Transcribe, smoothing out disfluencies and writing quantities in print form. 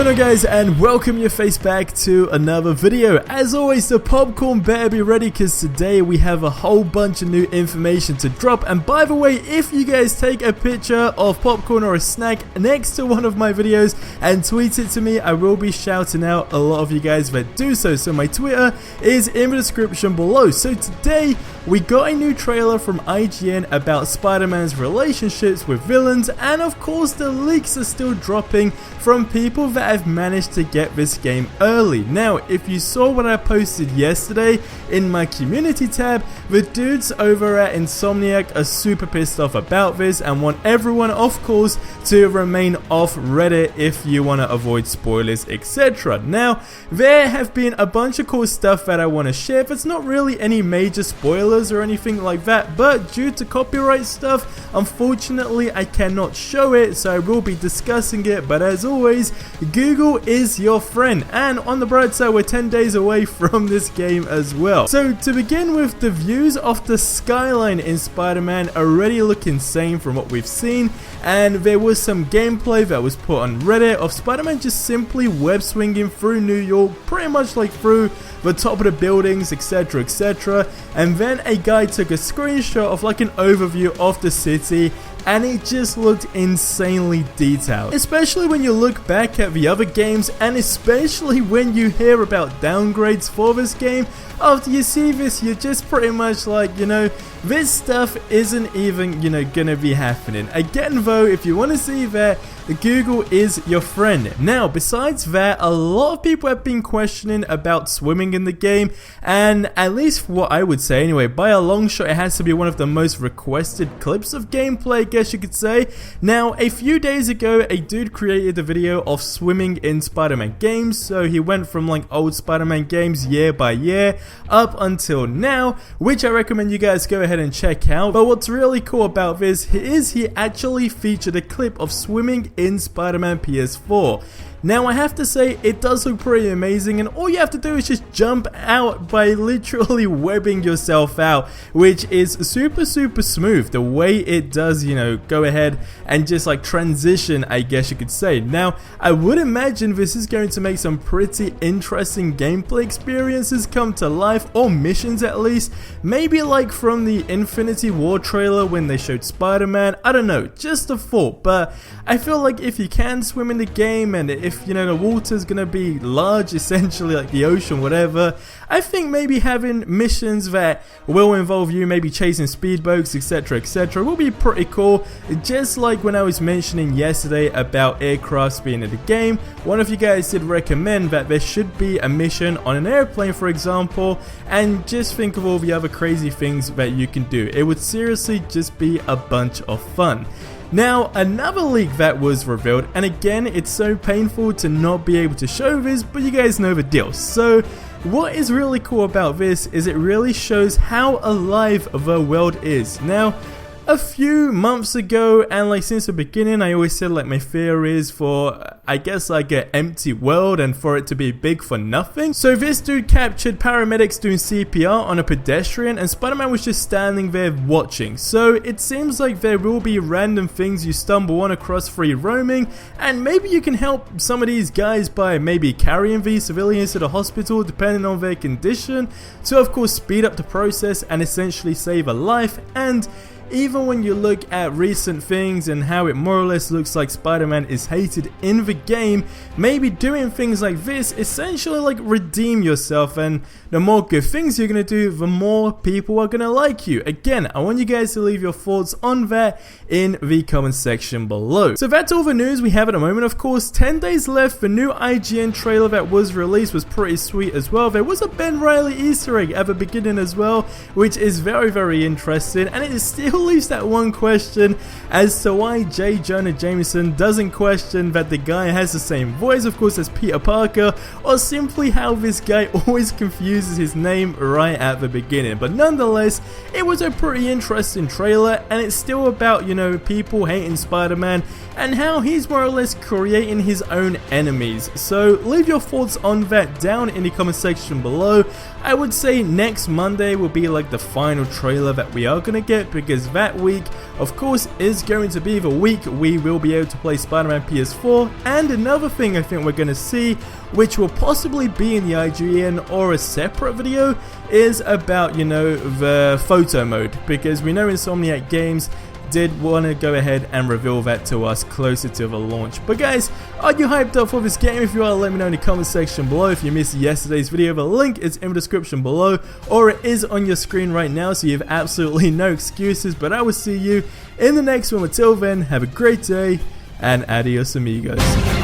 going on, guys, and welcome your face back to another video. As always, the popcorn better be ready because today we have a whole bunch of new information to drop. And by the way, if you guys take a picture of popcorn or a snack next to one of my videos and tweet it to me, I will be shouting out a lot of you guys that do so. So my Twitter is in the description below. So today we got a new trailer from IGN about Spider-Man's relationships with villains, and of course the leaks are still dropping from people that have managed to get this game early. Now, if you saw what I posted yesterday in my community tab, the dudes over at Insomniac are super pissed off about this and want everyone, of course, to remain off Reddit if you want to avoid spoilers, etc. Now, there have been a bunch of cool stuff that I want to share. It's not really any major spoilers or anything like that, but due to copyright stuff, unfortunately I cannot show it, so I will be discussing it. But as always, Google is your friend, and on the bright side, we're 10 days away from this game as well. So to begin with, the views of the skyline in Spider-Man already look insane from what we've seen, and there was some gameplay that was put on Reddit of Spider-Man just simply web swinging through New York, pretty much like through the top of the buildings, etc, etc, and then a guy took a screenshot of like an overview of the city, and it just looked insanely detailed, especially when you look back at the other games, and especially when you hear about downgrades for this game. After you see this, you're just pretty much like, you know, this stuff isn't even, you know, gonna be happening. Again though, if you want to see that, Google is your friend. Now, besides that, a lot of people have been questioning about swimming in the game, and at least what I would say anyway, by a long shot, it has to be one of the most requested clips of gameplay, I guess you could say. Now, a few days ago, a dude created a video of swimming in Spider-Man games, so he went from like old Spider-Man games year by year up until now, which I recommend you guys go ahead and check out. But what's really cool about this is he actually featured a clip of swimming in Spider-Man PS4. Now, I have to say, it does look pretty amazing, and all you have to do is just jump out by literally webbing yourself out, which is super smooth the way it does, you know, go ahead and just like transition, I guess you could say. Now, I would imagine this is going to make some pretty interesting gameplay experiences come to life, or missions at least, maybe like from the Infinity War trailer when they showed Spider-Man. I don't know, just a thought, but I feel like if you can swim in the game, and if you know the water's gonna be large, essentially like the ocean, whatever, I think maybe having missions that will involve you maybe chasing speedboats, etc, etc, will be pretty cool. Just like when I was mentioning yesterday about aircrafts being in the game, one of you guys did recommend that there should be a mission on an airplane, for example, and just think of all the other crazy things that you can do. It would seriously just be a bunch of fun. Now, another leak that was revealed, and again, it's so painful to not be able to show this, but you guys know the deal. So, what is really cool about this is it really shows how alive the world is. Now, a few months ago, and like since the beginning, I always said like my fear is for, I guess, like an empty world and for it to be big for nothing. So this dude captured paramedics doing CPR on a pedestrian, and Spider-Man was just standing there watching. So it seems like there will be random things you stumble on across free roaming, and maybe you can help some of these guys by maybe carrying these civilians to the hospital depending on their condition, to of course speed up the process and essentially save a life. And even when you look at recent things and how it more or less looks like Spider-Man is hated in the game, maybe doing things like this essentially like redeem yourself, and the more good things you're gonna do, the more people are gonna like you. Again, I want you guys to leave your thoughts on that in the comment section below. So that's all the news we have at the moment. Of course, 10 days left. The new IGN trailer that was released was pretty sweet as well. There was a Ben Reilly Easter egg at the beginning as well, which is very interesting, and it still leaves that one question as to why J. Jonah Jameson doesn't question that the guy has the same voice, of course, as Peter Parker, or simply how this guy always confuses his name right at the beginning. But nonetheless, it was a pretty interesting trailer, and it's still about, you know, people hating Spider-Man and how he's more or less creating his own enemies. So leave your thoughts on that down in the comment section below. I would say next Monday will be like the final trailer that we are going to get, because that week of course is going to be the week we will be able to play Spider-Man PS4. And another thing I think we're going to see, which will possibly be in the IGN or a separate video, is about, you know, the photo mode, because we know Insomniac Games did want to go ahead and reveal that to us closer to the launch. But guys, are you hyped up for this game? If you are, let me know in the comment section below. If you missed yesterday's video, the link is in the description below, or it is on your screen right now, so you have absolutely no excuses. But I will see you in the next one. Until then, have a great day, and adios amigos.